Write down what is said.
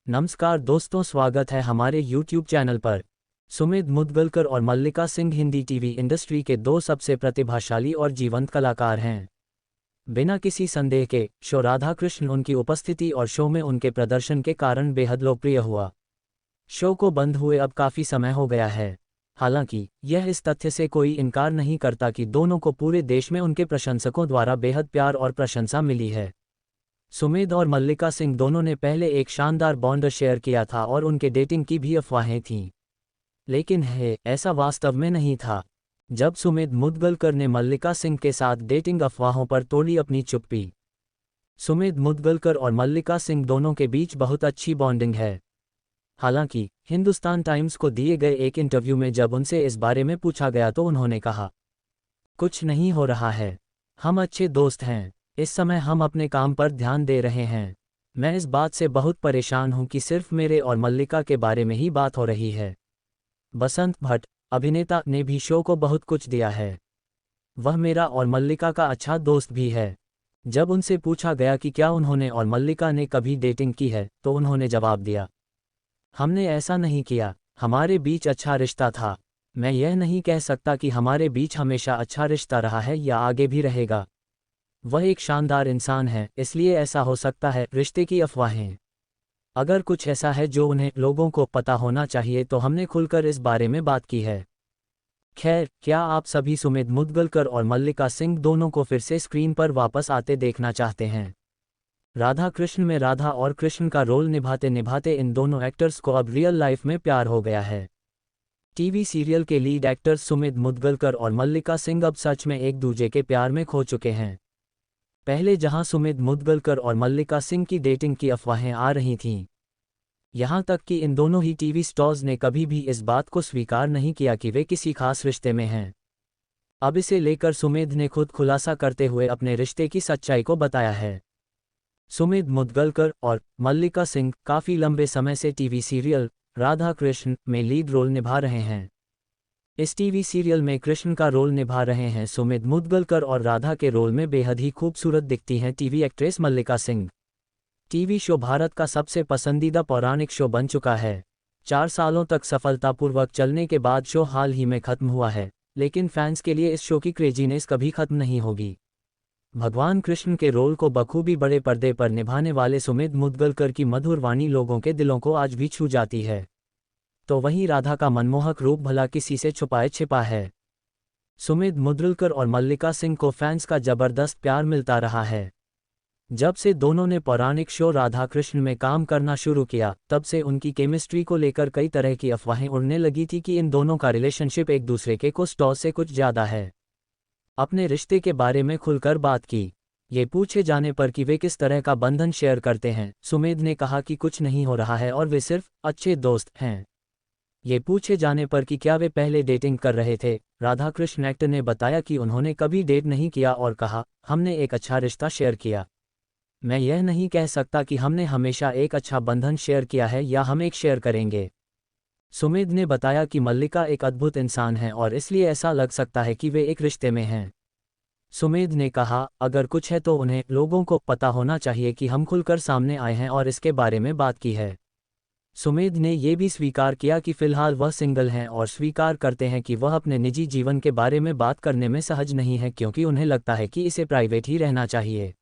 नमस्कार दोस्तों, स्वागत है हमारे YouTube चैनल पर। सुमित मुदगलकर और मल्लिका सिंह हिंदी टीवी इंडस्ट्री के दो सबसे प्रतिभाशाली और जीवंत कलाकार हैं। बिना किसी संदेह के, शो राधा कृष्ण उनकी उपस्थिति और शो में उनके प्रदर्शन के कारण बेहद लोकप्रिय हुआ। शो को बंद हुए अब काफ़ी समय हो गया है। हालांकि यह इस तथ्य से कोई इनकार नहीं करता कि दोनों को पूरे देश में उनके प्रशंसकों द्वारा बेहद प्यार और प्रशंसा मिली है। सुमित और मल्लिका सिंह दोनों ने पहले एक शानदार बॉन्ड शेयर किया था और उनके डेटिंग की भी अफवाहें थीं। लेकिन ऐसा वास्तव में नहीं था। जब सुमित मुदगलकर ने मल्लिका सिंह के साथ डेटिंग अफवाहों पर तोड़ी अपनी चुप्पी। सुमित मुदगलकर और मल्लिका सिंह दोनों के बीच बहुत अच्छी बॉन्डिंग है। हालांकि हिंदुस्तान टाइम्स को दिए गए एक इंटरव्यू में जब उनसे इस बारे में पूछा गया तो उन्होंने कहा, कुछ नहीं हो रहा है, हम अच्छे दोस्त हैं, इस समय हम अपने काम पर ध्यान दे रहे हैं। मैं इस बात से बहुत परेशान हूं कि सिर्फ मेरे और मल्लिका के बारे में ही बात हो रही है। बसंत भट्ट, अभिनेता, ने भी शो को बहुत कुछ दिया है। वह मेरा और मल्लिका का अच्छा दोस्त भी है। जब उनसे पूछा गया कि क्या उन्होंने और मल्लिका ने कभी डेटिंग की है, तो उन्होंने जवाब दिया, हमने ऐसा नहीं किया, हमारे बीच अच्छा रिश्ता था। मैं यह नहीं कह सकता कि हमारे बीच हमेशा अच्छा रिश्ता रहा है या आगे भी रहेगा। वह एक शानदार इंसान है, इसलिए ऐसा हो सकता है। रिश्ते की अफवाहें, अगर कुछ ऐसा है जो उन्हें लोगों को पता होना चाहिए तो हमने खुलकर इस बारे में बात की है। खैर, क्या आप सभी सुमित मुदगलकर और मल्लिका सिंह दोनों को फिर से स्क्रीन पर वापस आते देखना चाहते हैं? राधा कृष्ण में राधा और कृष्ण का रोल निभाते निभाते इन दोनों एक्टर्स को अब रियल लाइफ में प्यार हो गया है। टीवी सीरियल के लीड एक्टर्स सुमित मुदगलकर और मल्लिका सिंह अब सच में एक दूसरे के प्यार में खो चुके हैं। पहले जहां सुमित मुदगलकर और मल्लिका सिंह की डेटिंग की अफवाहें आ रही थीं, यहां तक कि इन दोनों ही टीवी स्टार्स ने कभी भी इस बात को स्वीकार नहीं किया कि वे किसी खास रिश्ते में हैं। अब इसे लेकर सुमित ने खुद खुलासा करते हुए अपने रिश्ते की सच्चाई को बताया है। सुमित मुदगलकर और मल्लिका सिंह काफ़ी लंबे समय से टीवी सीरियल राधा कृष्ण में लीड रोल निभा रहे हैं। इस टीवी सीरियल में कृष्ण का रोल निभा रहे हैं सुमित मुदगलकर और राधा के रोल में बेहद ही खूबसूरत दिखती हैं टीवी एक्ट्रेस मल्लिका सिंह। टीवी शो भारत का सबसे पसंदीदा पौराणिक शो बन चुका है। 4 सालों तक सफलतापूर्वक चलने के बाद शो हाल ही में खत्म हुआ है, लेकिन फैंस के लिए इस शो की क्रेजीनेस कभी खत्म नहीं होगी। भगवान कृष्ण के रोल को बखूबी बड़े पर्दे पर निभाने वाले सुमित मुदगलकर की मधुर वाणी लोगों के दिलों को आज भी छू जाती है। तो वहीं राधा का मनमोहक रूप भला किसी से छुपाए छिपा है। सुमित मुदगलकर और मल्लिका सिंह को फैंस का जबरदस्त प्यार मिलता रहा है। जब से दोनों ने पौराणिक शो राधा कृष्ण में काम करना शुरू किया, तब से उनकी केमिस्ट्री को लेकर कई तरह की अफवाहें उड़ने लगी थी कि इन दोनों का रिलेशनशिप एक दूसरे के को स्टॉ से कुछ ज़्यादा है। अपने रिश्ते के बारे में खुलकर बात की। ये पूछे जाने पर कि वे किस तरह का बंधन शेयर करते हैं, सुमित ने कहा कि कुछ नहीं हो रहा है और वे सिर्फ अच्छे दोस्त हैं। ये पूछे जाने पर कि क्या वे पहले डेटिंग कर रहे थे, राधा कृष्ण एक्टर ने बताया कि उन्होंने कभी डेट नहीं किया और कहा, हमने एक अच्छा रिश्ता शेयर किया। मैं यह नहीं कह सकता कि हमने हमेशा एक अच्छा बंधन शेयर किया है या हम एक शेयर करेंगे। सुमित ने बताया कि मल्लिका एक अद्भुत इंसान है और इसलिए ऐसा लग सकता है कि वे एक रिश्ते में हैं। सुमित ने कहा, अगर कुछ है तो उन्हें लोगों को पता होना चाहिए कि हम खुलकर सामने आए हैं और इसके बारे में बात की है। सुमित ने यह भी स्वीकार किया कि फिलहाल वह सिंगल हैं और स्वीकार करते हैं कि वह अपने निजी जीवन के बारे में बात करने में सहज नहीं है, क्योंकि उन्हें लगता है कि इसे प्राइवेट ही रहना चाहिए।